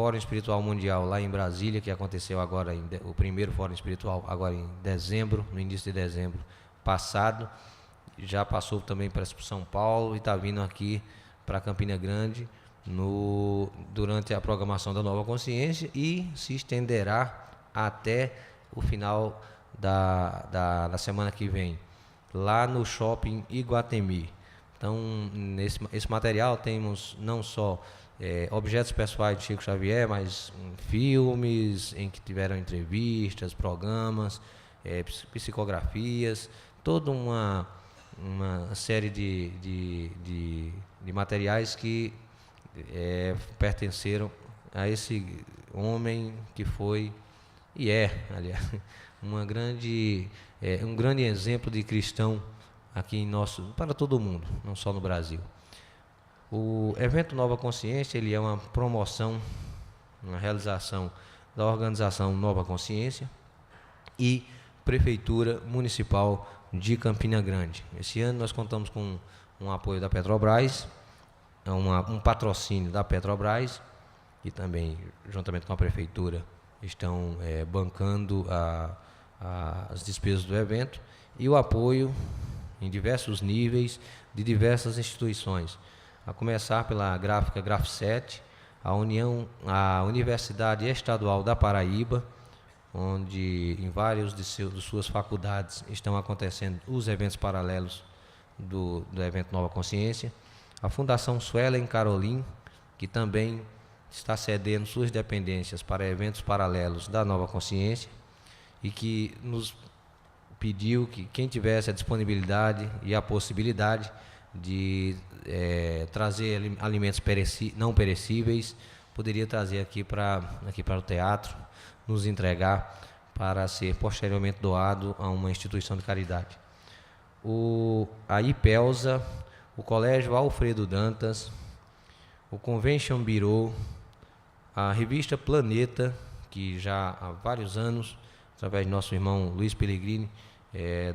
Fórum Espiritual Mundial lá em Brasília, que aconteceu agora, o primeiro Fórum Espiritual, agora em dezembro, no início de dezembro passado. Já passou também para São Paulo e está vindo aqui para Campina Grande durante a programação da Nova Consciência e se estenderá até o final da semana que vem, lá no Shopping Iguatemi. Então, esse material temos não só objetos pessoais de Chico Xavier, mas filmes em que tiveram entrevistas, programas, psicografias, toda uma série de materiais que pertenceram a esse homem que foi e aliás, um grande exemplo de cristão aqui para todo mundo, não só no Brasil. O evento Nova Consciência, ele é uma promoção, uma realização da organização Nova Consciência e Prefeitura Municipal de Campina Grande. Esse ano nós contamos com um apoio da Petrobras, um patrocínio da Petrobras, e também, juntamente com a Prefeitura, estão bancando as despesas do evento, e o apoio em diversos níveis de diversas instituições, a começar pela gráfica Graf7, a Universidade Estadual da Paraíba, onde em vários de suas faculdades estão acontecendo os eventos paralelos do evento Nova Consciência, a Fundação Suelen Carolim, que também está cedendo suas dependências para eventos paralelos da Nova Consciência, e que nos pediu que quem tivesse a disponibilidade e a possibilidade de trazer alimentos não perecíveis, poderia trazer aqui para o teatro, nos entregar para ser posteriormente doado a uma instituição de caridade. A IPELSA, o Colégio Alfredo Dantas, o Convention Bureau, a revista Planeta, que já há vários anos, através de nosso irmão Luiz Pellegrini,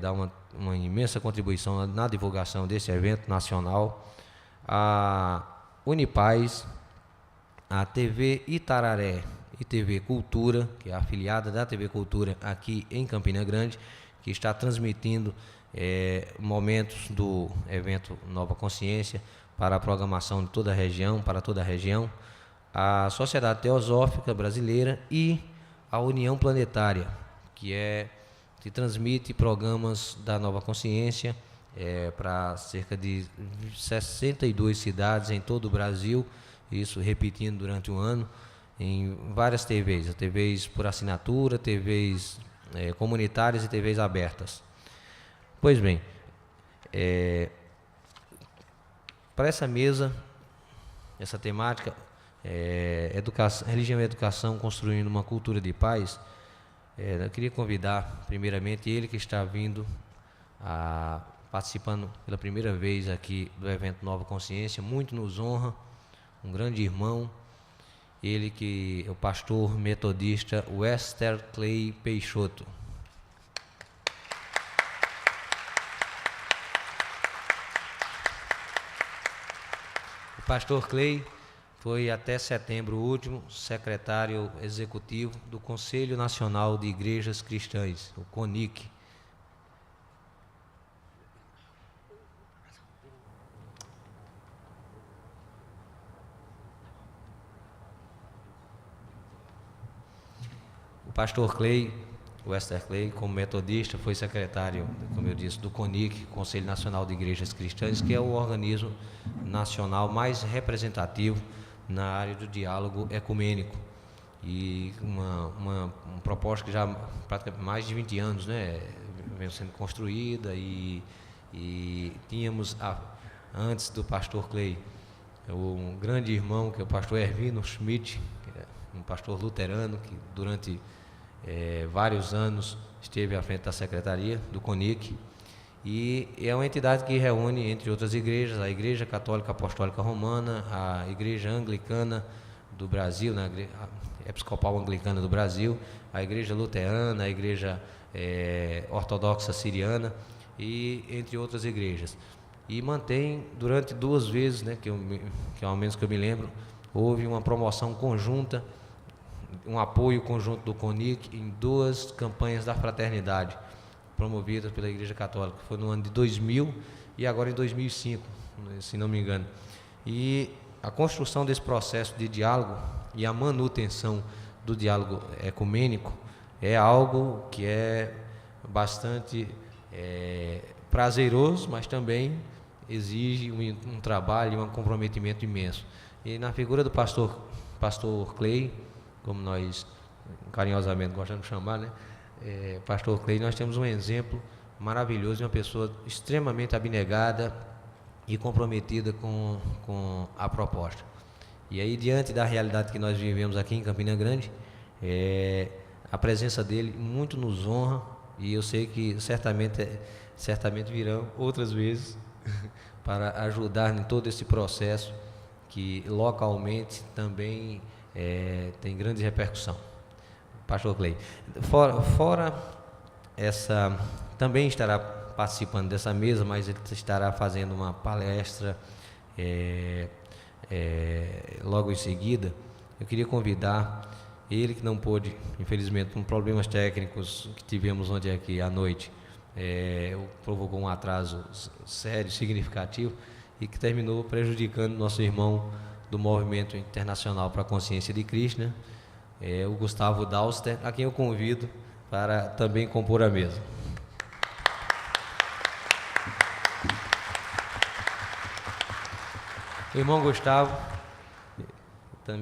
dá uma imensa contribuição na divulgação desse evento nacional, a Unipaz, a TV Itararé e TV Cultura, que é a afiliada da TV Cultura aqui em Campina Grande, que está transmitindo momentos do evento Nova Consciência para a programação de toda a região, para toda a região, a Sociedade Teosófica Brasileira e a União Planetária, que transmite programas da Nova Consciência para cerca de 62 cidades em todo o Brasil, isso repetindo durante um ano, em várias TVs por assinatura, TVs comunitárias e TVs abertas. Pois bem, para essa mesa, essa temática, religião e educação construindo uma cultura de paz, eu queria convidar primeiramente ele que está vindo, participando pela primeira vez aqui do evento Nova Consciência, muito nos honra, um grande irmão, ele que é o pastor metodista Wester Clay Peixoto. O pastor Clay foi até setembro último secretário executivo do Conselho Nacional de Igrejas Cristãs, o CONIC. O pastor Clay, Wester Clay, como metodista, foi secretário, como eu disse, do CONIC, Conselho Nacional de Igrejas Cristãs, que é o organismo nacional mais representativo na área do diálogo ecumênico. E uma proposta que já praticamente mais de 20 anos, vem sendo construída, e tínhamos, antes do pastor Clay, um grande irmão, que é o pastor Ervino Schmidt, que é um pastor luterano, que durante vários anos esteve à frente da secretaria do CONIC, e é uma entidade que reúne, entre outras igrejas, a Igreja Católica Apostólica Romana, a Igreja Anglicana do Brasil, a Episcopal Anglicana do Brasil, a Igreja Luterana, a Igreja Ortodoxa Siriana, e entre outras igrejas. E mantém, durante 2 vezes, que ao menos que eu me lembro, houve uma promoção conjunta um apoio conjunto do CONIC em 2 campanhas da fraternidade, promovidas pela Igreja Católica. Foi no ano de 2000 e agora em 2005, se não me engano. E a construção desse processo de diálogo e a manutenção do diálogo ecumênico é algo que é bastante prazeroso, mas também exige um trabalho e um comprometimento imenso. E na figura do pastor Clay, como nós carinhosamente gostamos de chamar, né? Pastor Clay, nós temos um exemplo maravilhoso de uma pessoa extremamente abnegada e comprometida com a proposta. E aí, diante da realidade que nós vivemos aqui em Campina Grande, a presença dele muito nos honra, e eu sei que certamente virão outras vezes para ajudar em todo esse processo que localmente também tem grande repercussão. Pastor Clay, fora essa, também estará participando dessa mesa, mas ele estará fazendo uma palestra logo em seguida. Eu queria convidar ele, que não pôde, infelizmente, por problemas técnicos que tivemos ontem aqui à noite, provocou um atraso sério, significativo, e que terminou prejudicando nosso irmão do Movimento Internacional para a Consciência de Cristo, né? O Gustavo Dauster, a quem eu convido para também compor a mesa. O irmão Gustavo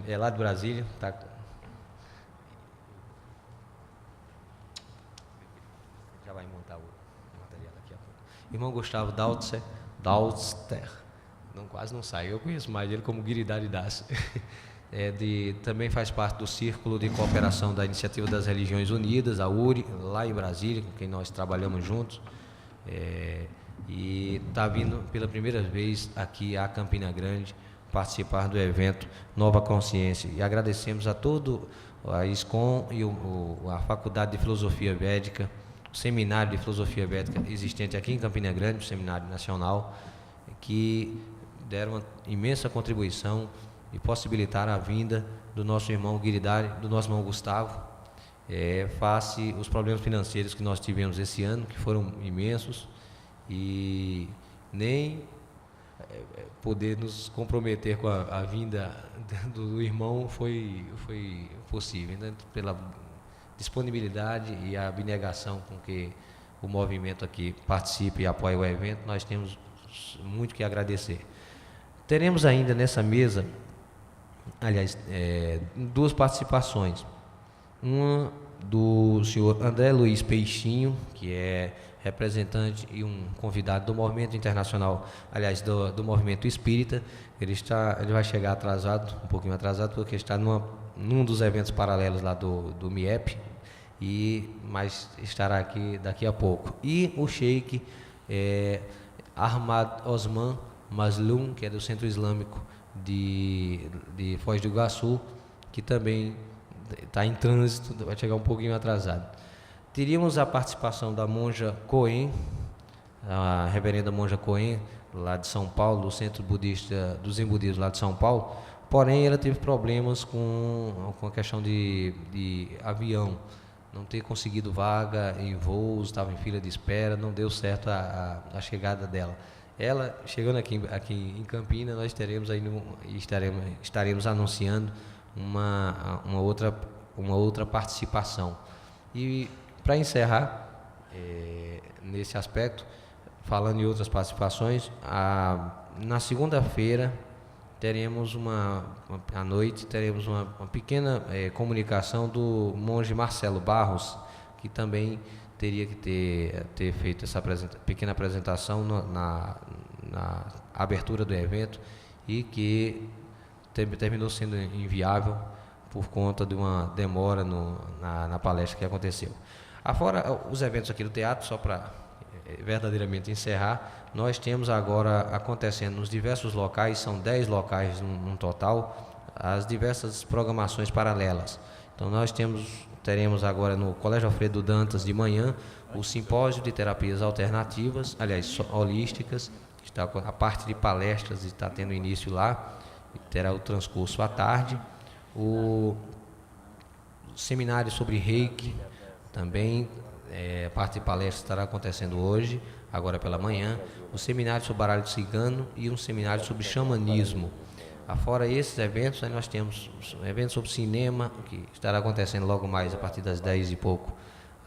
é lá de Brasília, tá? Já vai montar o material daqui a pouco. Irmão Gustavo Dauster, quase não sai, eu conheço mais ele como Guiridade Das. Também faz parte do Círculo de Cooperação da Iniciativa das Religiões Unidas, a URI, lá em Brasília, com quem nós trabalhamos juntos. E está vindo pela primeira vez aqui a Campina Grande participar do evento Nova Consciência. E agradecemos a todo a ISCOM e a Faculdade de Filosofia Védica, o Seminário de Filosofia Védica existente aqui em Campina Grande, o Seminário Nacional, que deram uma imensa contribuição e possibilitaram a vinda do nosso irmão Guiridari, do nosso irmão Gustavo, face os problemas financeiros que nós tivemos esse ano, que foram imensos, e nem poder nos comprometer com a vinda do irmão foi possível, né? Pela disponibilidade e a abnegação com que o movimento aqui participa e apoia o evento, nós temos muito que agradecer. Teremos ainda nessa mesa, aliás, 2 participações. Uma do senhor André Luiz Peixinho, que é representante e um convidado do Movimento Internacional, aliás, do Movimento Espírita. Ele vai chegar atrasado, um pouquinho atrasado, porque está num dos eventos paralelos lá do MIEP, mas estará aqui daqui a pouco. E o Sheik Ahmad Osman Mazlum, que é do Centro Islâmico de Foz do Iguaçu, que também está em trânsito, vai chegar um pouquinho atrasado. Teríamos a participação da monja Cohen, a reverenda monja Cohen, lá de São Paulo, do Centro Budista do Zen Budismo lá de São Paulo, porém ela teve problemas com a questão de avião, não ter conseguido vaga em voos, estava em fila de espera, não deu certo a chegada dela. Ela, chegando aqui em Campina, nós estaremos anunciando uma outra participação. E para encerrar nesse aspecto, falando em outras participações, na segunda-feira teremos à noite teremos uma pequena comunicação do monge Marcelo Barros, que também teria que ter feito essa pequena apresentação na abertura do evento, e que terminou sendo inviável por conta de uma demora na palestra que aconteceu. Afora os eventos aqui do teatro, só para verdadeiramente encerrar, nós temos agora acontecendo nos diversos locais, são 10 locais no total, as diversas programações paralelas. Então nós teremos agora no Colégio Alfredo Dantas de manhã o simpósio de terapias alternativas, aliás, holísticas, está a parte de palestras está tendo início lá, terá o transcurso à tarde. seminário sobre Reiki, também parte de palestra estará acontecendo hoje, agora pela manhã, o seminário sobre baralho cigano e um seminário sobre xamanismo. Afora esses eventos, nós temos eventos sobre cinema, que estará acontecendo logo mais a partir das 10 e pouco,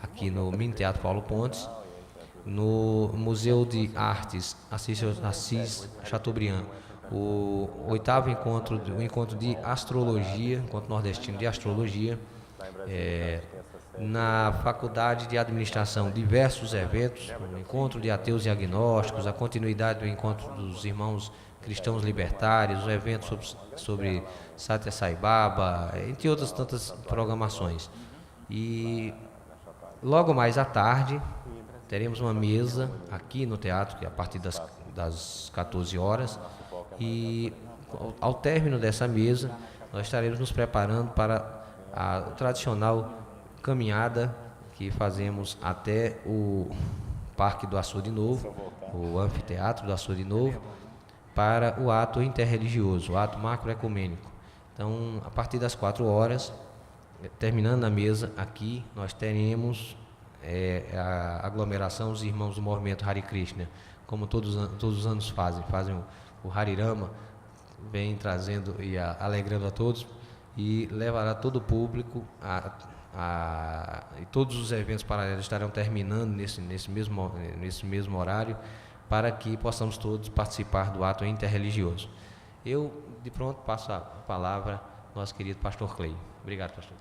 aqui no Mini Teatro Paulo Pontes, no Museu de Artes Assis Chateaubriand, o 8º encontro, o encontro de astrologia, encontro nordestino de astrologia, na Faculdade de Administração, diversos eventos, o encontro de ateus e agnósticos, a continuidade do encontro dos irmãos cristãos libertários, o evento sobre Satya Sai Baba, entre outras tantas programações. E logo mais à tarde, teremos uma mesa aqui no teatro, que é a partir das 14 horas, e ao término dessa mesa, nós estaremos nos preparando para a tradicional caminhada que fazemos até o Parque do Açude Novo, o anfiteatro do Açude Novo, para o ato interreligioso, o ato macroecumênico. Então, a partir das 4 horas, terminando a mesa aqui, nós teremos a aglomeração dos irmãos do movimento Hare Krishna, como todos os anos fazem o Harirama, vem trazendo e alegrando a todos, e levará todo o público e todos os eventos paralelos estarão terminando nesse mesmo horário, para que possamos todos participar do ato interreligioso. Eu, de pronto, passo a palavra ao nosso querido pastor Clay. Obrigado, pastor.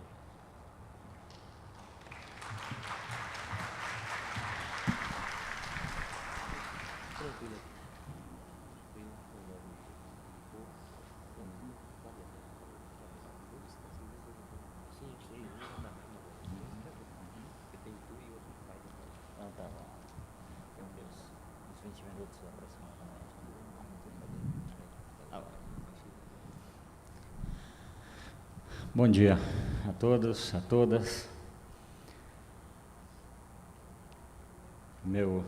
Bom dia a todos, a todas. Meu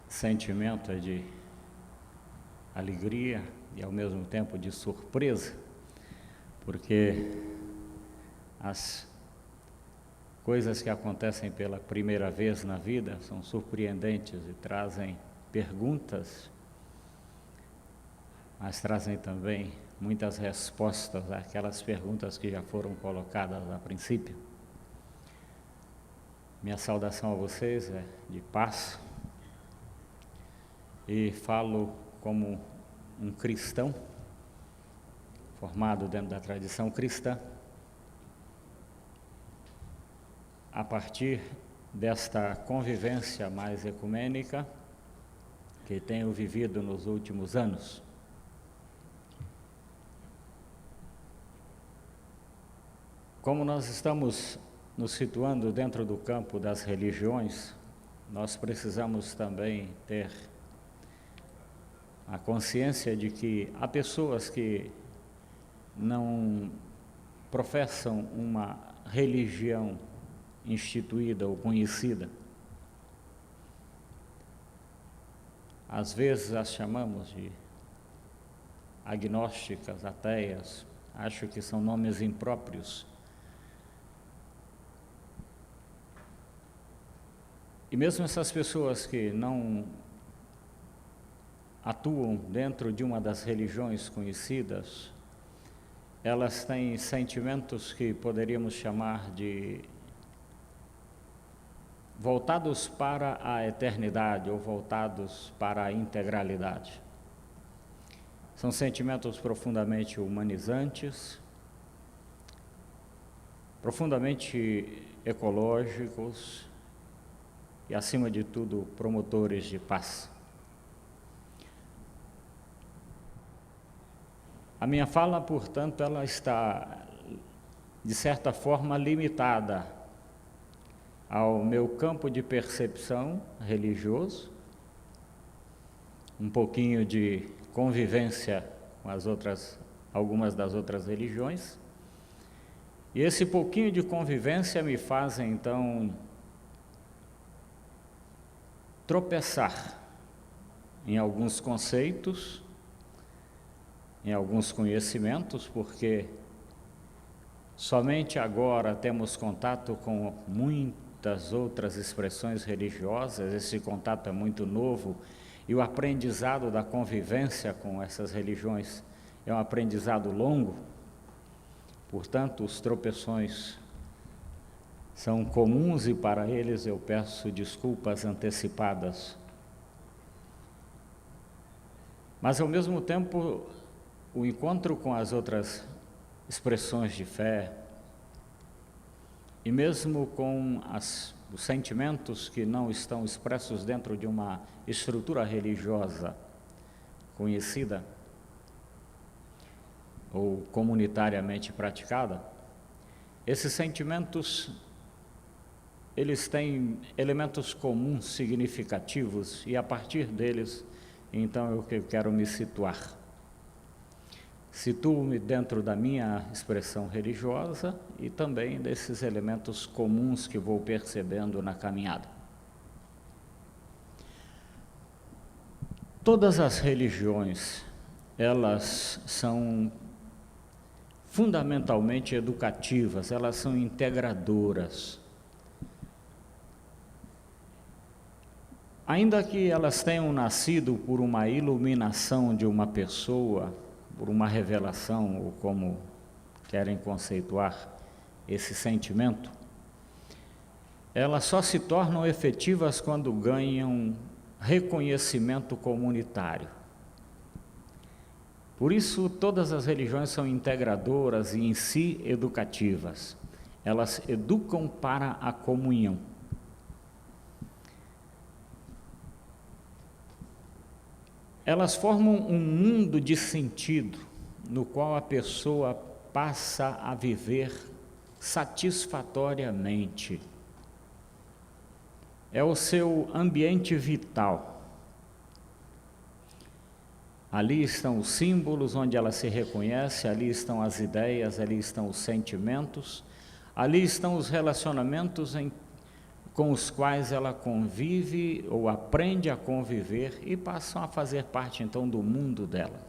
sentimento é de alegria e ao mesmo tempo de surpresa, porque as coisas que acontecem pela primeira vez na vida são surpreendentes e trazem perguntas, mas trazem também muitas respostas àquelas perguntas que já foram colocadas a princípio. Minha saudação a vocês é de paz, e falo como um cristão, formado dentro da tradição cristã, a partir desta convivência mais ecumênica que tenho vivido nos últimos anos. Como nós estamos nos situando dentro do campo das religiões, nós precisamos também ter a consciência de que há pessoas que não professam uma religião instituída ou conhecida. Às vezes as chamamos de agnósticas, ateias, acho que são nomes impróprios. E mesmo essas pessoas que não atuam dentro de uma das religiões conhecidas, elas têm sentimentos que poderíamos chamar de voltados para a eternidade ou voltados para a integralidade. São sentimentos profundamente humanizantes, profundamente ecológicos e, acima de tudo, promotores de paz. A minha fala, portanto, ela está, de certa forma, limitada ao meu campo de percepção religioso, um pouquinho de convivência com algumas das outras religiões, e esse pouquinho de convivência me faz, então, tropeçar em alguns conceitos, em alguns conhecimentos, porque Somente agora temos contato com muitas outras expressões religiosas, esse contato é muito novo e o aprendizado da convivência com essas religiões é um aprendizado longo, portanto, os tropeções são comuns e para eles eu peço desculpas antecipadas. Mas, ao mesmo tempo, o encontro com as outras expressões de fé e mesmo com os sentimentos que não estão expressos dentro de uma estrutura religiosa conhecida ou comunitariamente praticada, esses sentimentos, eles têm elementos comuns significativos e a partir deles, então eu quero me situar. Situo-me dentro da minha expressão religiosa e também desses elementos comuns que vou percebendo na caminhada. Todas as religiões, elas são fundamentalmente educativas, elas são integradoras. Ainda que elas tenham nascido por uma iluminação de uma pessoa, por uma revelação, ou como querem conceituar esse sentimento, elas só se tornam efetivas quando ganham reconhecimento comunitário. Por isso, todas as religiões são integradoras e em si educativas. Elas educam para a comunhão. Elas formam um mundo de sentido, no qual a pessoa passa a viver satisfatoriamente. É o seu ambiente vital. Ali estão os símbolos onde ela se reconhece, ali estão as ideias, ali estão os sentimentos, ali estão os relacionamentos com os quais ela convive ou aprende a conviver e passam a fazer parte, então, do mundo dela.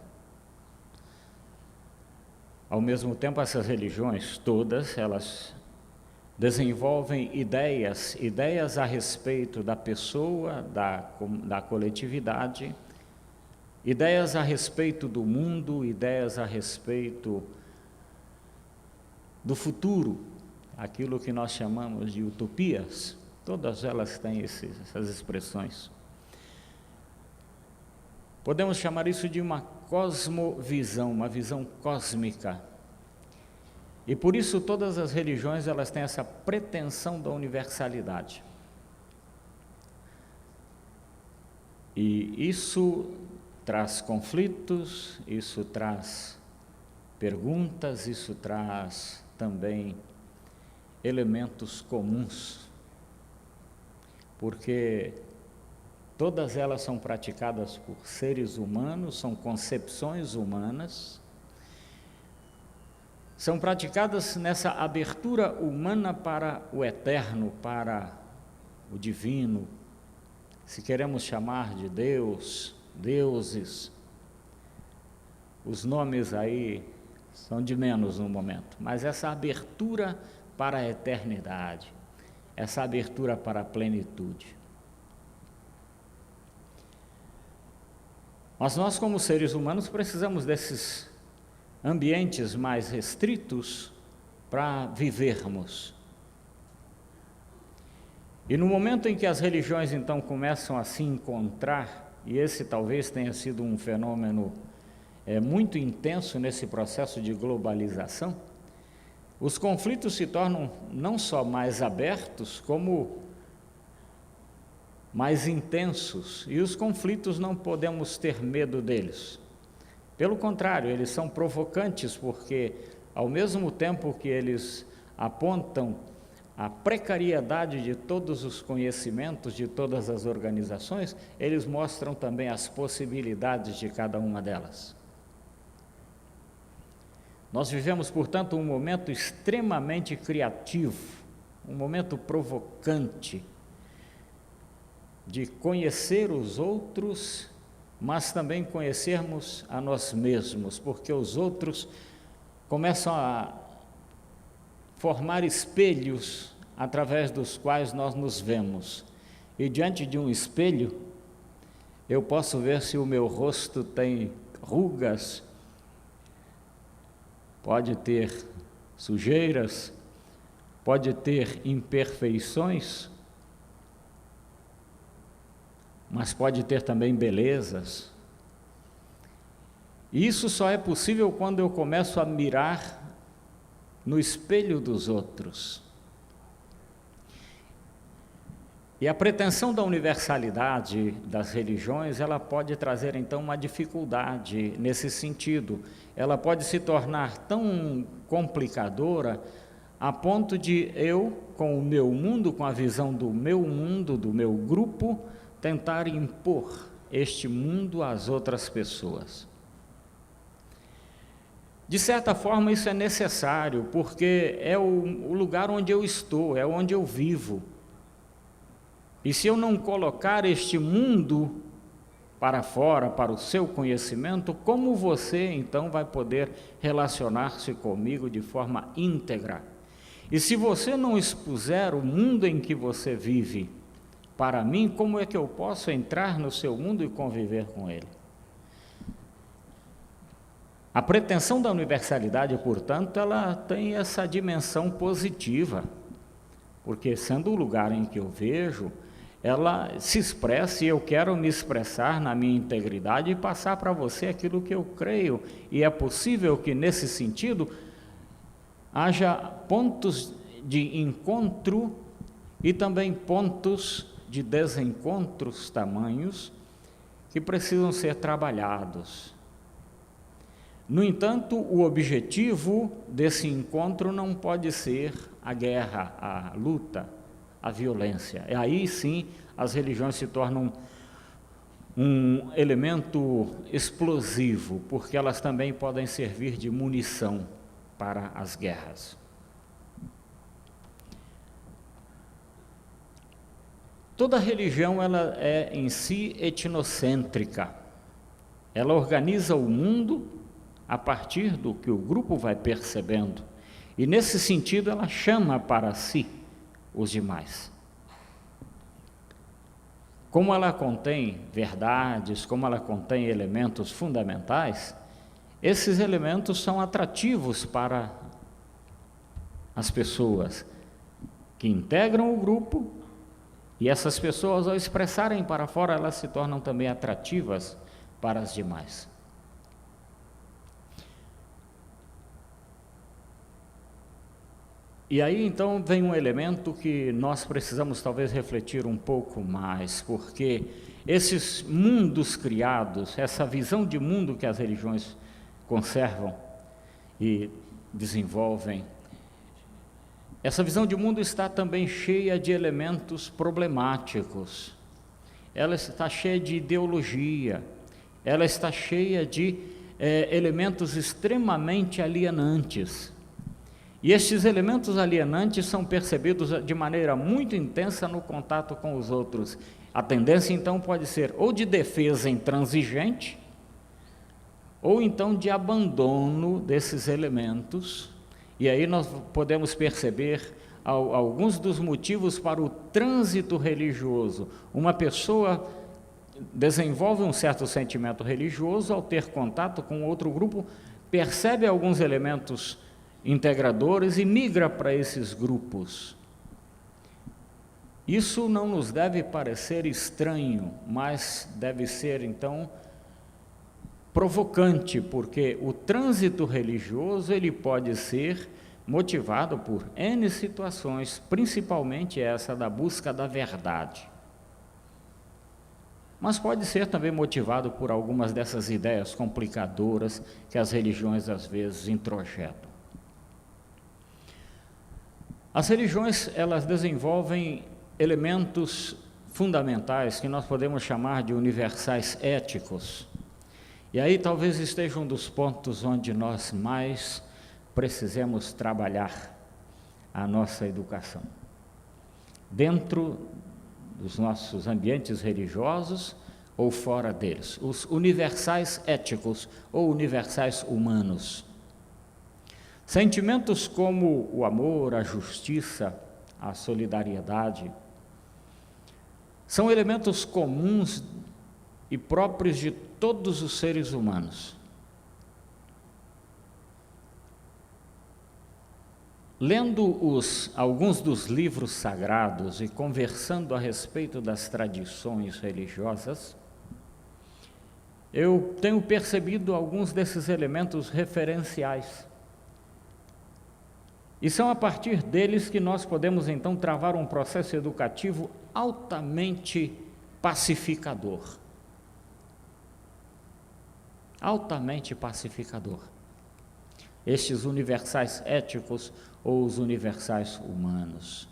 Ao mesmo tempo, essas religiões todas, elas desenvolvem ideias a respeito da pessoa, da coletividade, ideias a respeito do mundo, ideias a respeito do futuro, aquilo que nós chamamos de utopias. Todas elas têm essas expressões. Podemos chamar isso de uma cosmovisão, uma visão cósmica. E por isso todas as religiões elas têm essa pretensão da universalidade. E isso traz conflitos, isso traz perguntas, isso traz também elementos comuns. Porque todas elas são praticadas por seres humanos, são concepções humanas, são praticadas nessa abertura humana para o eterno, para o divino, se queremos chamar de Deus, deuses. Os nomes aí são de menos no momento, mas essa abertura para a eternidade, essa abertura para a plenitude. Mas nós, como seres humanos, precisamos desses ambientes mais restritos para vivermos. E no momento em que as religiões, então, começam a se encontrar, e esse talvez tenha sido um fenômeno muito intenso nesse processo de globalização, os conflitos se tornam não só mais abertos, como mais intensos, e os conflitos não podemos ter medo deles. Pelo contrário, eles são provocantes, porque ao mesmo tempo que eles apontam a precariedade de todos os conhecimentos, de todas as organizações, eles mostram também as possibilidades de cada uma delas. Nós vivemos, portanto, um momento extremamente criativo, um momento provocante de conhecer os outros, mas também conhecermos a nós mesmos, porque os outros começam a formar espelhos através dos quais nós nos vemos. E diante de um espelho, eu posso ver se o meu rosto tem rugas, pode ter sujeiras, pode ter imperfeições, mas pode ter também belezas. E isso só é possível quando eu começo a mirar no espelho dos outros. E a pretensão da universalidade das religiões, ela pode trazer então uma dificuldade nesse sentido. Ela pode se tornar tão complicadora a ponto de eu, com o meu mundo, com a visão do meu mundo, do meu grupo, tentar impor este mundo às outras pessoas. De certa forma isso é necessário, porque é o lugar onde eu estou, é onde eu vivo. E se eu não colocar este mundo para fora, para o seu conhecimento, como você então vai poder relacionar-se comigo de forma íntegra? E se você não expuser o mundo em que você vive para mim, como é que eu posso entrar no seu mundo e conviver com ele? A pretensão da universalidade, portanto, ela tem essa dimensão positiva, porque sendo o lugar em que eu vejo, ela se expressa e eu quero me expressar na minha integridade e passar para você aquilo que eu creio. E é possível que, nesse sentido, haja pontos de encontro e também pontos de desencontros tamanhos que precisam ser trabalhados. No entanto, o objetivo desse encontro não pode ser a guerra, a luta, a violência. E aí sim as religiões se tornam um elemento explosivo, porque elas também podem servir de munição para as guerras. Toda religião ela é em si etnocêntrica. Ela organiza o mundo a partir do que o grupo vai percebendo. E nesse sentido ela chama para si os demais. Como ela contém verdades, como ela contém elementos fundamentais, esses elementos são atrativos para as pessoas que integram o grupo, e essas pessoas, ao expressarem para fora, elas se tornam também atrativas para as demais. E aí então vem um elemento que nós precisamos talvez refletir um pouco mais, porque esses mundos criados, essa visão de mundo que as religiões conservam e desenvolvem, essa visão de mundo está também cheia de elementos problemáticos, ela está cheia de ideologia, ela está cheia de elementos extremamente alienantes. E estes elementos alienantes são percebidos de maneira muito intensa no contato com os outros. A tendência então pode ser ou de defesa intransigente, ou então de abandono desses elementos. E aí nós podemos perceber alguns dos motivos para o trânsito religioso. Uma pessoa desenvolve um certo sentimento religioso, ao ter contato com outro grupo, percebe alguns elementos integradores e migra para esses grupos. Isso não nos deve parecer estranho, mas deve ser então provocante, porque o trânsito religioso ele pode ser motivado por N situações, principalmente essa da busca da verdade. Mas pode ser também motivado por algumas dessas ideias complicadoras que as religiões às vezes introjetam. As religiões, elas desenvolvem elementos fundamentais que nós podemos chamar de universais éticos. E aí talvez esteja um dos pontos onde nós mais precisamos trabalhar a nossa educação. Dentro dos nossos ambientes religiosos ou fora deles, os universais éticos ou universais humanos. Sentimentos como o amor, a justiça, a solidariedade, são elementos comuns e próprios de todos os seres humanos. Lendo alguns dos livros sagrados e conversando a respeito das tradições religiosas, eu tenho percebido alguns desses elementos referenciais. E são a partir deles que nós podemos então travar um processo educativo altamente pacificador. Altamente pacificador. Estes universais éticos ou os universais humanos.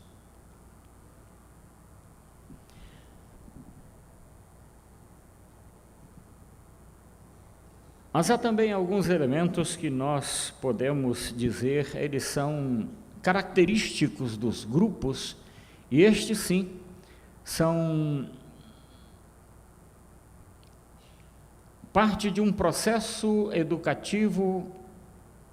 Mas há também alguns elementos que nós podemos dizer, eles são característicos dos grupos, e estes sim, são parte de um processo educativo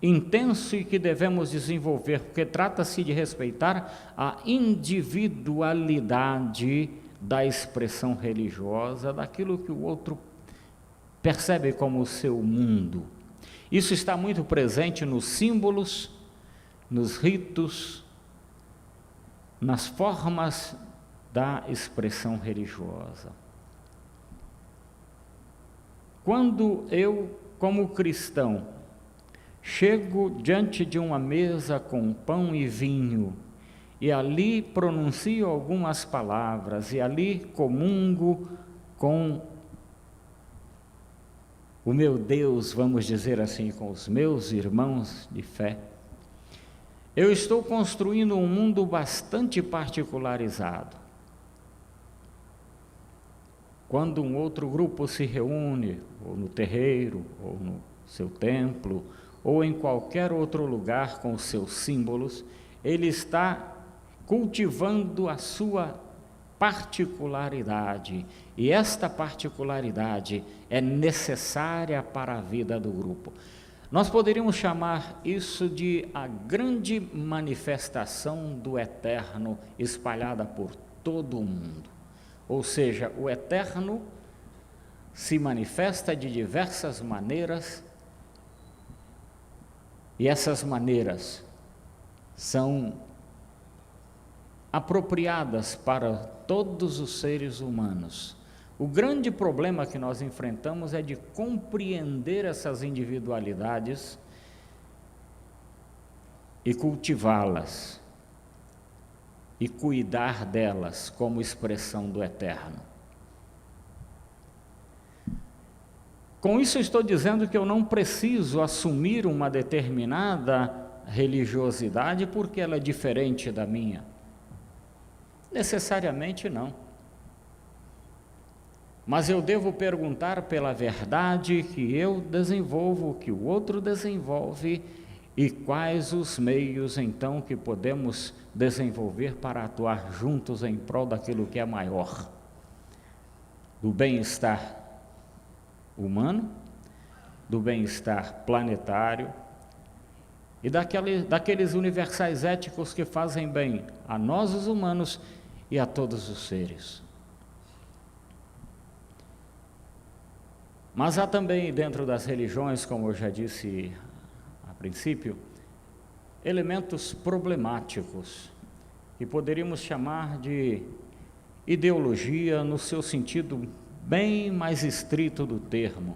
intenso e que devemos desenvolver, porque trata-se de respeitar a individualidade da expressão religiosa, daquilo que o outro percebe como o seu mundo. Isso está muito presente nos símbolos, nos ritos, nas formas da expressão religiosa. Quando eu, como cristão, chego diante de uma mesa com pão e vinho, e ali pronuncio algumas palavras, e ali comungo com o meu Deus, vamos dizer assim, com os meus irmãos de fé, eu estou construindo um mundo bastante particularizado. Quando um outro grupo se reúne, ou no terreiro, ou no seu templo, ou em qualquer outro lugar com os seus símbolos, ele está cultivando a sua particularidade, e esta particularidade é necessária para a vida do grupo. Nós poderíamos chamar isso de a grande manifestação do eterno espalhada por todo o mundo. Ou seja, o eterno se manifesta de diversas maneiras, e essas maneiras são apropriadas para todos os seres humanos. O grande problema que nós enfrentamos é de compreender essas individualidades e cultivá-las e cuidar delas como expressão do eterno. Com isso, eu estou dizendo que eu não preciso assumir uma determinada religiosidade porque ela é diferente da minha. Necessariamente não. Mas eu devo perguntar pela verdade que eu desenvolvo, que o outro desenvolve, e quais os meios, então, que podemos desenvolver para atuar juntos em prol daquilo que é maior, do bem-estar humano, do bem-estar planetário e daqueles universais éticos que fazem bem a nós, os humanos, e a todos os seres. Mas há também dentro das religiões, como eu já disse a princípio, elementos problemáticos que poderíamos chamar de ideologia no seu sentido bem mais estrito do termo.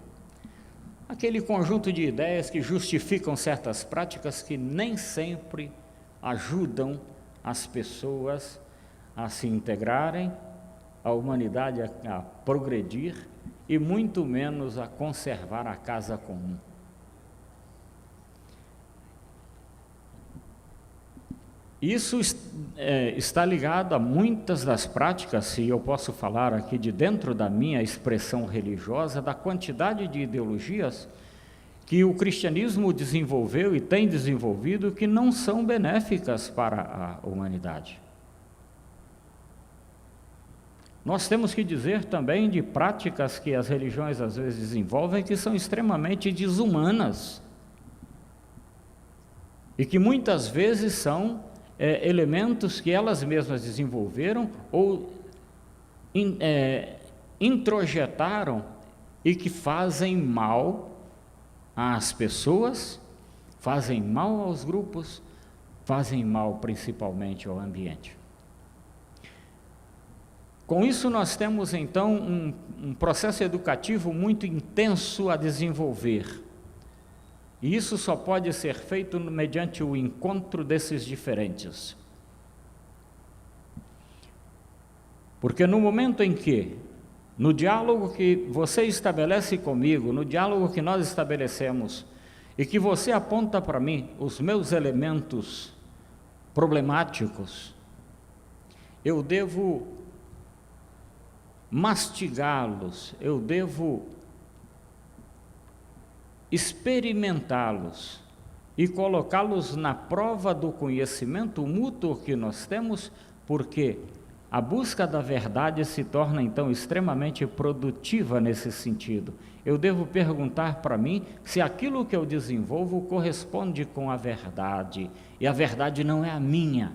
Aquele conjunto de ideias que justificam certas práticas que nem sempre ajudam as pessoas a se integrarem, a humanidade a progredir e muito menos a conservar a casa comum. Isso está ligado a muitas das práticas, se eu posso falar aqui de dentro da minha expressão religiosa, da quantidade de ideologias que o cristianismo desenvolveu e tem desenvolvido que não são benéficas para a humanidade. Nós temos que dizer também de práticas que as religiões às vezes desenvolvem que são extremamente desumanas. e que muitas vezes são elementos que elas mesmas desenvolveram ou introjetaram e que fazem mal às pessoas, fazem mal aos grupos, fazem mal principalmente ao ambiente. Com isso, nós temos então um processo educativo muito intenso a desenvolver. E isso só pode ser feito mediante o encontro desses diferentes. Porque no momento em que, no diálogo que você estabelece comigo, no diálogo que nós estabelecemos, e que você aponta para mim os meus elementos problemáticos, eu devo mastigá-los, eu devo experimentá-los e colocá-los na prova do conhecimento mútuo que nós temos, porque a busca da verdade se torna então extremamente produtiva nesse sentido. Eu devo perguntar para mim se aquilo que eu desenvolvo corresponde com a verdade, e a verdade não é a minha,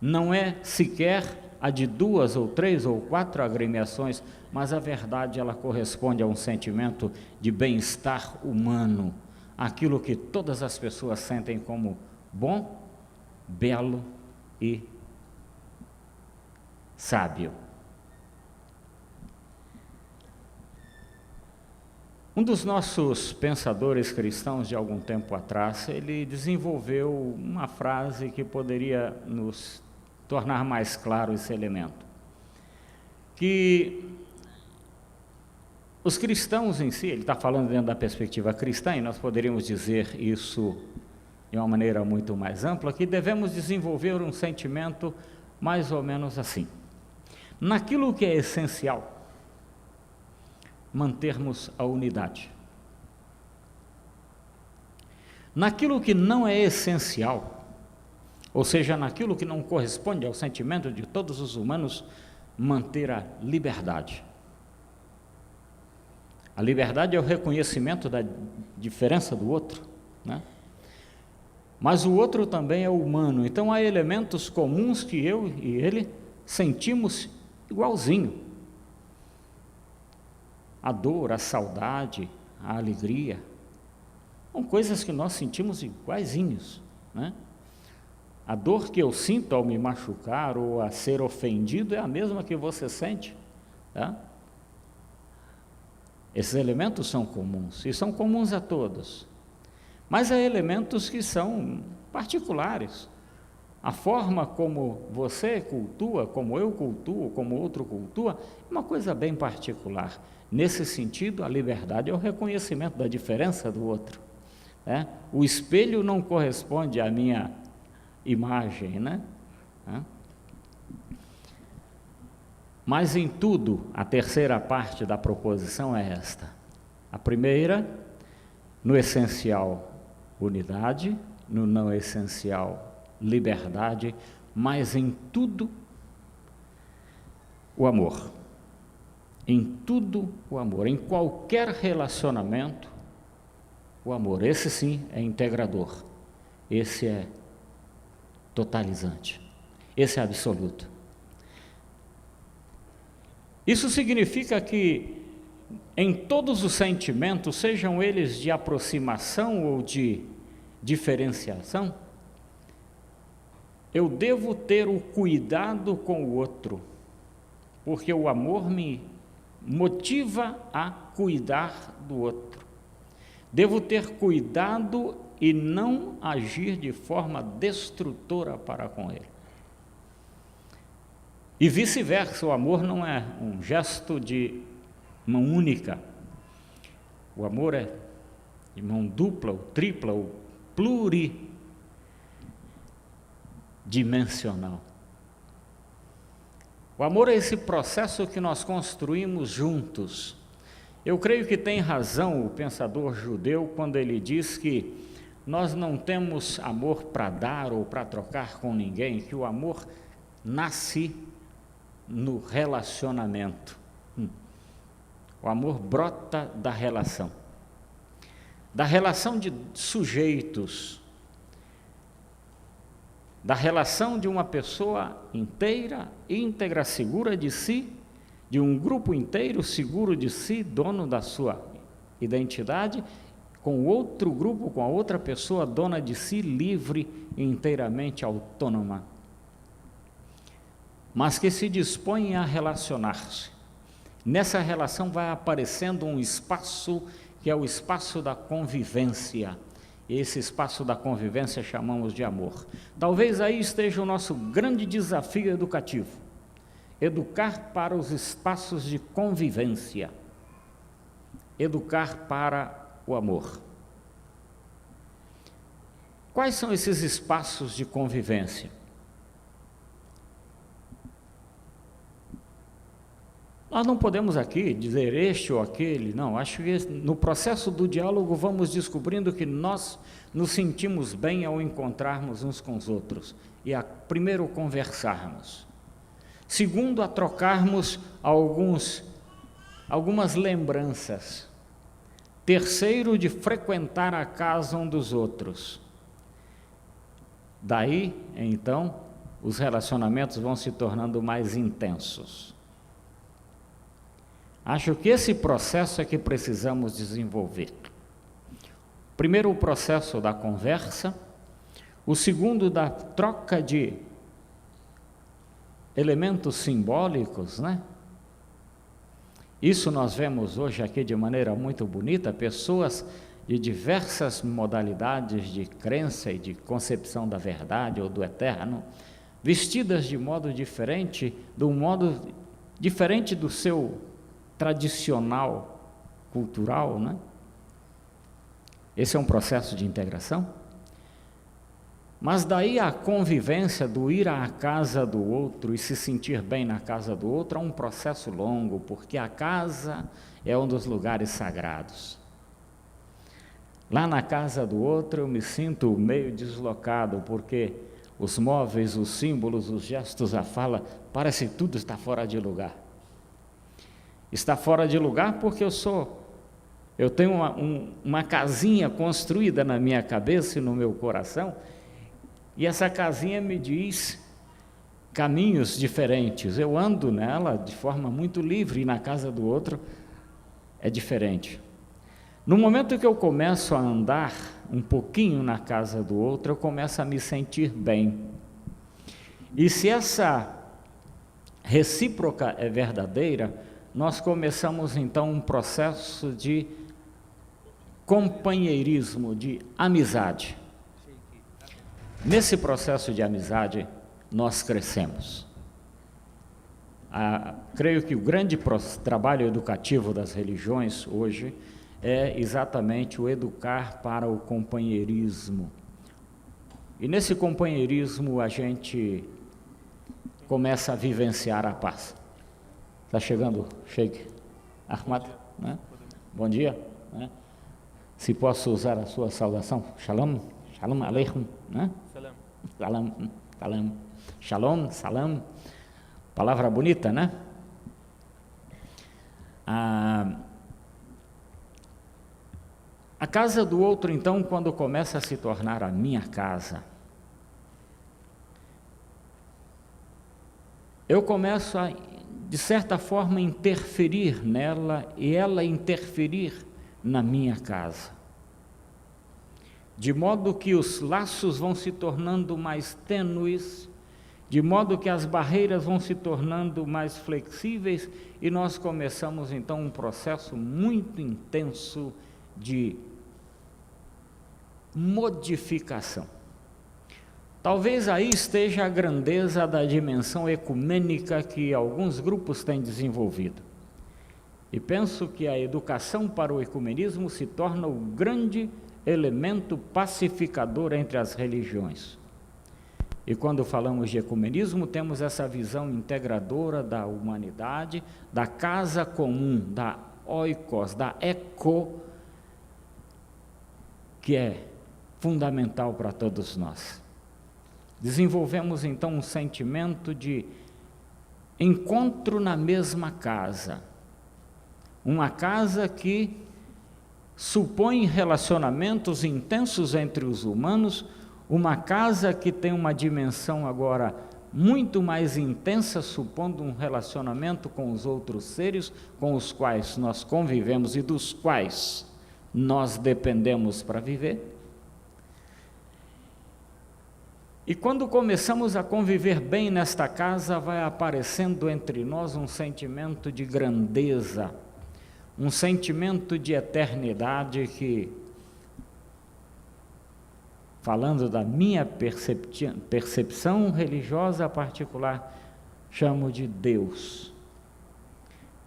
não é sequer a de 2 ou 3 ou 4 agremiações, mas a verdade ela corresponde a um sentimento de bem-estar humano, aquilo que todas as pessoas sentem como bom, belo e sábio. Um dos nossos pensadores cristãos de algum tempo atrás, ele desenvolveu uma frase que poderia nos tornar mais claro esse elemento, que os cristãos em si, ele está falando dentro da perspectiva cristã, e nós poderíamos dizer isso de uma maneira muito mais ampla, que devemos desenvolver um sentimento mais ou menos assim: naquilo que é essencial, mantermos a unidade. Naquilo que não é essencial, ou seja, naquilo que não corresponde ao sentimento de todos os humanos, manter a liberdade. A liberdade é o reconhecimento da diferença do outro, né? Mas o outro também é humano, então há elementos comuns que eu e ele sentimos igualzinho. A dor, a saudade, a alegria, são coisas que nós sentimos iguaizinhos, né? A dor que eu sinto ao me machucar ou a ser ofendido é a mesma que você sente, tá? Esses elementos são comuns, e são comuns a todos. Mas há elementos que são particulares. A forma como você cultua, como eu cultuo, como outro cultua, é uma coisa bem particular. Nesse sentido, a liberdade é o reconhecimento da diferença do outro, né? O espelho não corresponde à minha imagem, né? Mas em tudo, a terceira parte da proposição é esta. A primeira, no essencial, unidade, no não essencial, liberdade, mas em tudo, o amor. Em tudo, o amor. Em qualquer relacionamento, o amor. Esse sim é integrador. Esse é totalizante. Esse é absoluto. Isso significa que em todos os sentimentos, sejam eles de aproximação ou de diferenciação, eu devo ter o cuidado com o outro, porque o amor me motiva a cuidar do outro. Devo ter cuidado e não agir de forma destrutora para com ele. E vice-versa, o amor não é um gesto de mão única. O amor é de mão dupla, ou tripla, ou pluridimensional. O amor é esse processo que nós construímos juntos. Eu creio que tem razão o pensador judeu quando ele diz que nós não temos amor para dar ou para trocar com ninguém, que o amor nasce no relacionamento. O amor brota da relação de sujeitos da relação de uma pessoa inteira, íntegra, segura de si, de um grupo inteiro seguro de si, dono da sua identidade, com outro grupo, com a outra pessoa dona de si, livre e inteiramente autônoma, mas que se dispõe a relacionar-se. Nessa relação vai aparecendo um espaço que é o espaço da convivência. Esse espaço da convivência chamamos de amor. Talvez aí esteja o nosso grande desafio educativo: educar para os espaços de convivência, educar para o amor. Quais são esses espaços de convivência? Nós não podemos aqui dizer este ou aquele, não. Acho que no processo do diálogo vamos descobrindo que nós nos sentimos bem ao encontrarmos uns com os outros e a primeiro conversarmos. Segundo, a trocarmos algumas lembranças. Terceiro, de frequentar a casa um dos outros. Daí, então, os relacionamentos vão se tornando mais intensos. Acho que esse processo é que precisamos desenvolver. Primeiro, o processo da conversa. O segundo, da troca de elementos simbólicos, né? Isso nós vemos hoje aqui de maneira muito bonita, pessoas de diversas modalidades de crença e de concepção da verdade ou do eterno, vestidas de modo diferente, do seu tradicional cultural, né? Esse é um processo de integração. Mas daí a convivência do ir à casa do outro e se sentir bem na casa do outro é um processo longo, porque a casa é um dos lugares sagrados. Lá na casa do outro eu me sinto meio deslocado, porque os móveis, os símbolos, os gestos, a fala, parece que tudo está fora de lugar. Está fora de lugar porque eu tenho uma casinha construída na minha cabeça e no meu coração, e essa casinha me diz caminhos diferentes. Eu ando nela de forma muito livre e na casa do outro é diferente. No momento que eu começo a andar um pouquinho na casa do outro, eu começo a me sentir bem. E se essa recíproca é verdadeira, nós começamos então um processo de companheirismo, de amizade. Nesse processo de amizade, nós crescemos. Creio que o grande trabalho educativo das religiões hoje é exatamente o educar para o companheirismo. E nesse companheirismo a gente começa a vivenciar a paz. Está chegando, Sheikh Ahmad, né? Bom dia, né? Se posso usar a sua saudação, Shalom, Shalom Aleichem, né? Salam, salam, Shalom, salam, palavra bonita, né? A casa do outro, então, quando começa a se tornar a minha casa, eu começo a, de certa forma, interferir nela e ela interferir na minha casa. De modo que os laços vão se tornando mais tênues, de modo que as barreiras vão se tornando mais flexíveis e nós começamos, então, um processo muito intenso de modificação. Talvez aí esteja a grandeza da dimensão ecumênica que alguns grupos têm desenvolvido. E penso que a educação para o ecumenismo se torna o grande elemento pacificador entre as religiões. E quando falamos de ecumenismo, temos essa visão integradora da humanidade, da casa comum, da oikos, da eco, que é fundamental para todos nós. Desenvolvemos então um sentimento de encontro na mesma casa, uma casa que supõe relacionamentos intensos entre os humanos, uma casa que tem uma dimensão agora muito mais intensa, supondo um relacionamento com os outros seres com os quais nós convivemos e dos quais nós dependemos para viver. E quando começamos a conviver bem nesta casa, vai aparecendo entre nós um sentimento de grandeza, um sentimento de eternidade que, falando da minha percepção religiosa particular, chamo de Deus.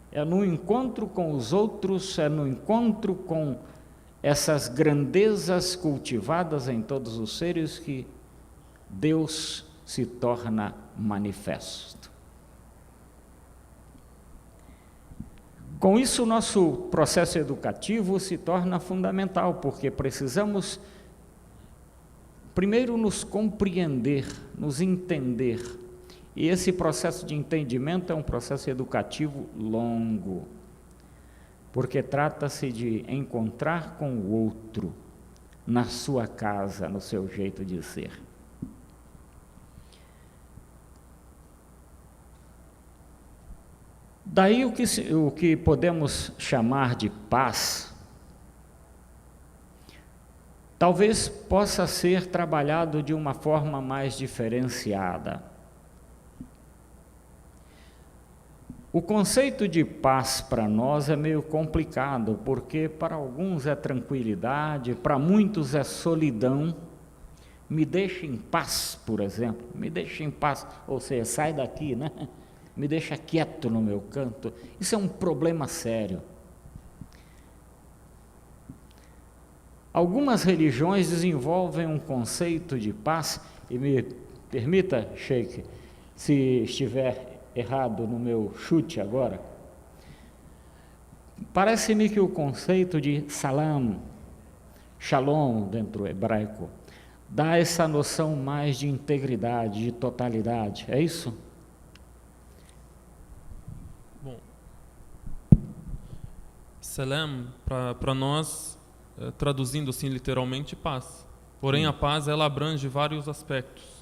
É no encontro com os outros, é no encontro com essas grandezas cultivadas em todos os seres que Deus se torna manifesto. Com isso, o nosso processo educativo se torna fundamental, porque precisamos primeiro nos compreender, nos entender. E esse processo de entendimento é um processo educativo longo, porque trata-se de encontrar com o outro na sua casa, no seu jeito de ser. Daí o que podemos chamar de paz, talvez possa ser trabalhado de uma forma mais diferenciada. O conceito de paz para nós é meio complicado, porque para alguns é tranquilidade, para muitos é solidão. Me deixa em paz, por exemplo, me deixa em paz, ou seja, sai daqui, né? Me deixa quieto no meu canto. Isso é um problema sério. Algumas religiões desenvolvem um conceito de paz, e me permita, Sheikh, se estiver errado no meu chute agora, parece-me que o conceito de salam, shalom dentro do hebraico, dá essa noção mais de integridade, de totalidade, é isso? Bom, salam, para nós, traduzindo assim literalmente, paz. Porém, a paz, ela abrange vários aspectos,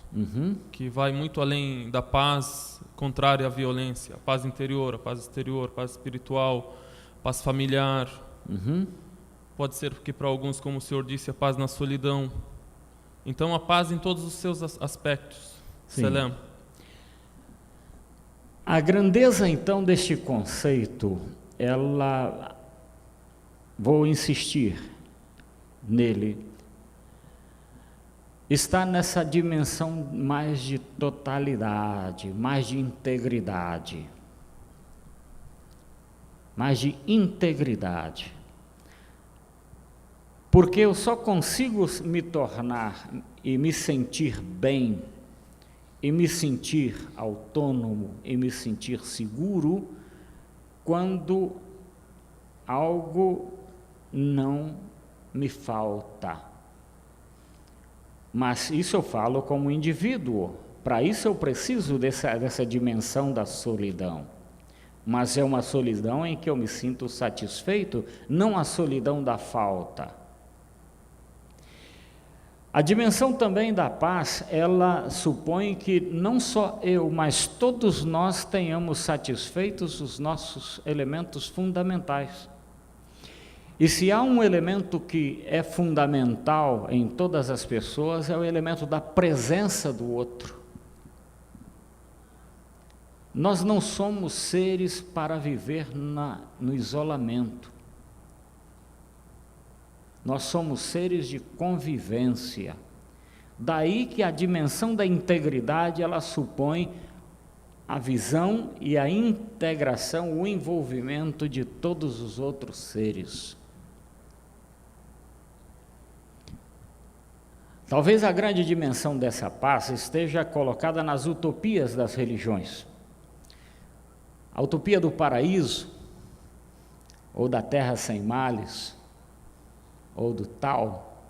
que vai muito além da paz contrária à violência, a paz interior, a paz exterior, a paz espiritual, paz familiar. Pode ser que para alguns, como o senhor disse, a paz na solidão. Então, a paz em todos os seus aspectos. Salam. A grandeza, então, deste conceito, vou insistir nele, está nessa dimensão mais de totalidade, mais de integridade. Mais de integridade. Porque eu só consigo me tornar e me sentir bem, e me sentir autônomo, e me sentir seguro, quando algo não me falta. Mas isso eu falo como indivíduo. Para isso eu preciso dessa dimensão da solidão. Mas é uma solidão em que eu me sinto satisfeito, não a solidão da falta. A dimensão também da paz, ela supõe que não só eu, mas todos nós tenhamos satisfeitos os nossos elementos fundamentais. E se há um elemento que é fundamental em todas as pessoas, é o elemento da presença do outro. Nós não somos seres para viver no isolamento. Nós somos seres de convivência. Daí que a dimensão da integridade, ela supõe a visão e a integração, o envolvimento de todos os outros seres. Talvez a grande dimensão dessa paz esteja colocada nas utopias das religiões. A utopia do paraíso, ou da terra sem males, ou do tal,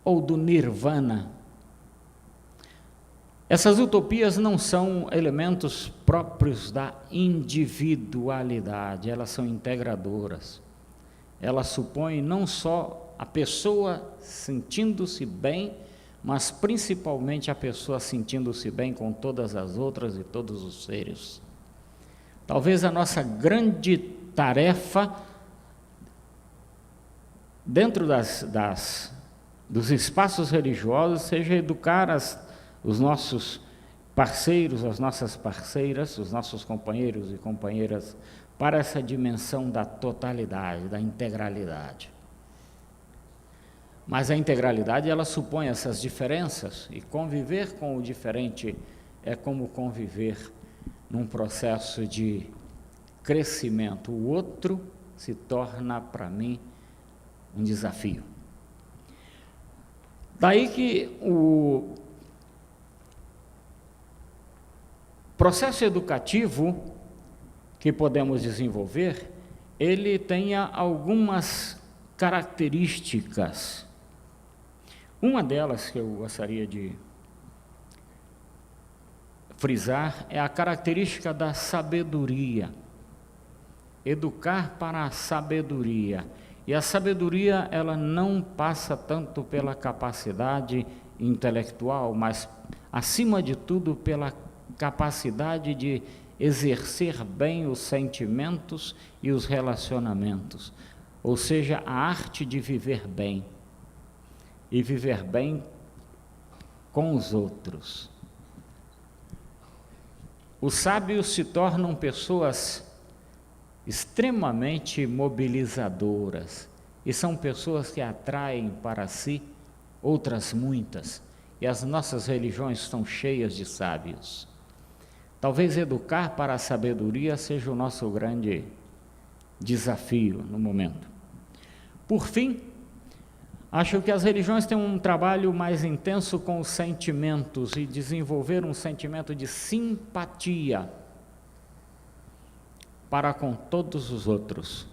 ou do nirvana. Essas utopias não são elementos próprios da individualidade, elas são integradoras. Elas supõem não só a pessoa sentindo-se bem, mas principalmente a pessoa sentindo-se bem com todas as outras e todos os seres. Talvez a nossa grande tarefa dentro dos espaços religiosos seja educar os nossos parceiros, as nossas parceiras, os nossos companheiros e companheiras para essa dimensão da totalidade, da integralidade. Mas a integralidade, ela supõe essas diferenças, e conviver com o diferente é como conviver num processo de crescimento. O outro se torna, para mim, um desafio. Daí que o processo educativo que podemos desenvolver, ele tenha algumas características. Uma delas que eu gostaria de frisar é a característica da sabedoria. Educar para a sabedoria. E a sabedoria, ela não passa tanto pela capacidade intelectual, mas, acima de tudo, pela capacidade de exercer bem os sentimentos e os relacionamentos, ou seja, a arte de viver bem, e viver bem com os outros. Os sábios se tornam pessoas extremamente mobilizadoras, e são pessoas que atraem para si outras muitas, e as nossas religiões estão cheias de sábios. Talvez educar para a sabedoria seja o nosso grande desafio no momento. Por fim, acho que as religiões têm um trabalho mais intenso com os sentimentos e desenvolver um sentimento de simpatia para com todos os outros.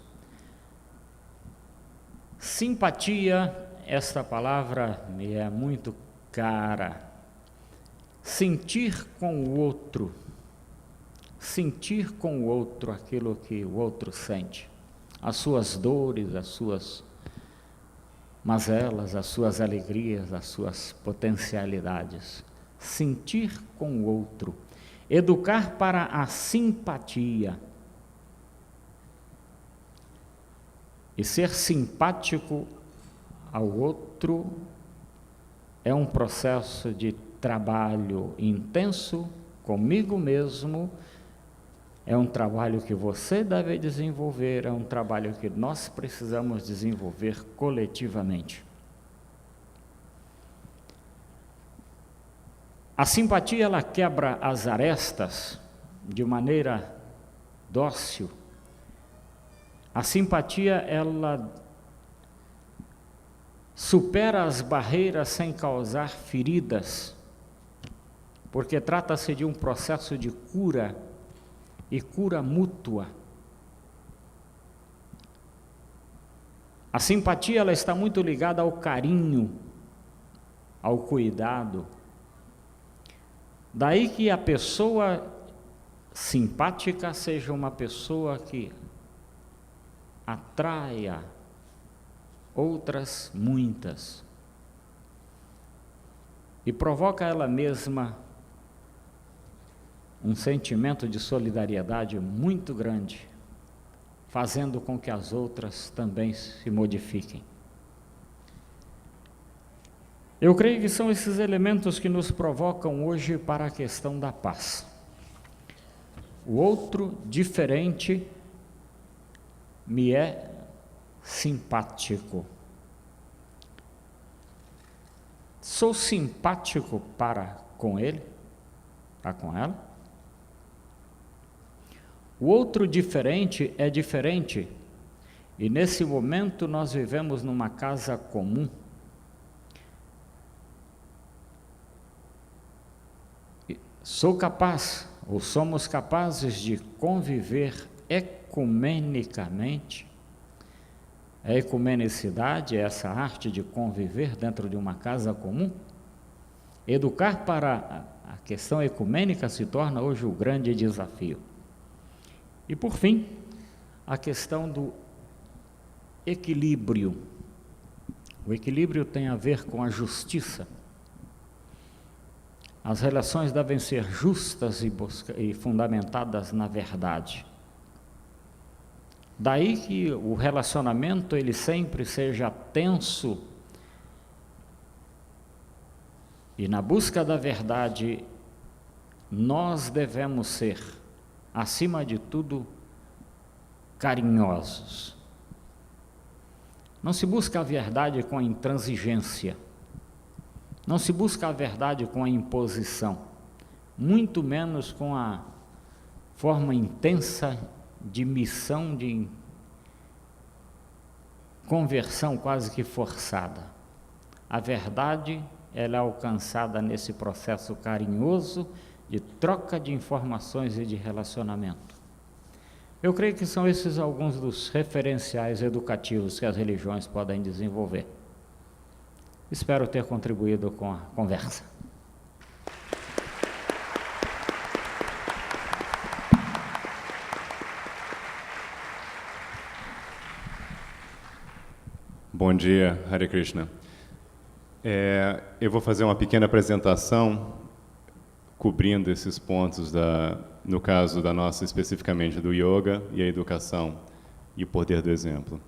Simpatia, esta palavra me é muito cara. Sentir com o outro. Sentir com o outro aquilo que o outro sente, as suas dores, as suas mazelas, as suas alegrias, as suas potencialidades. Sentir com o outro, educar para a simpatia. E ser simpático ao outro é um processo de trabalho intenso comigo mesmo. É um trabalho que você deve desenvolver, é um trabalho que nós precisamos desenvolver coletivamente. A simpatia, ela quebra as arestas de maneira dócil. A simpatia, ela supera as barreiras sem causar feridas, porque trata-se de um processo de cura e cura mútua. A simpatia, ela está muito ligada ao carinho, ao cuidado. Daí que a pessoa simpática seja uma pessoa que atraia outras muitas e provoca ela mesma um sentimento de solidariedade muito grande, fazendo com que as outras também se modifiquem. Eu creio que são esses elementos que nos provocam hoje para a questão da paz. O outro diferente me é simpático. Sou simpático para com ele, para com ela. O outro diferente é diferente, e nesse momento nós vivemos numa casa comum. Sou capaz, ou somos capazes de conviver ecumenicamente. A ecumenicidade é essa arte de conviver dentro de uma casa comum. Educar para a questão ecumênica se torna hoje o grande desafio. E por fim, a questão do equilíbrio. O equilíbrio tem a ver com a justiça. As relações devem ser justas e fundamentadas na verdade. Daí que o relacionamento ele sempre seja tenso, e na busca da verdade nós devemos ser, acima de tudo, carinhosos. Não se busca a verdade com a intransigência, não se busca a verdade com a imposição, muito menos com a forma intensa de missão, de conversão quase que forçada. A verdade, ela é alcançada nesse processo carinhoso de troca de informações e de relacionamento. Eu creio que são esses alguns dos referenciais educativos que as religiões podem desenvolver. Espero ter contribuído com a conversa. Bom dia, Hare Krishna. Eu vou fazer uma pequena apresentação cobrindo esses pontos, no caso da nossa, especificamente do yoga e a educação e o poder do exemplo.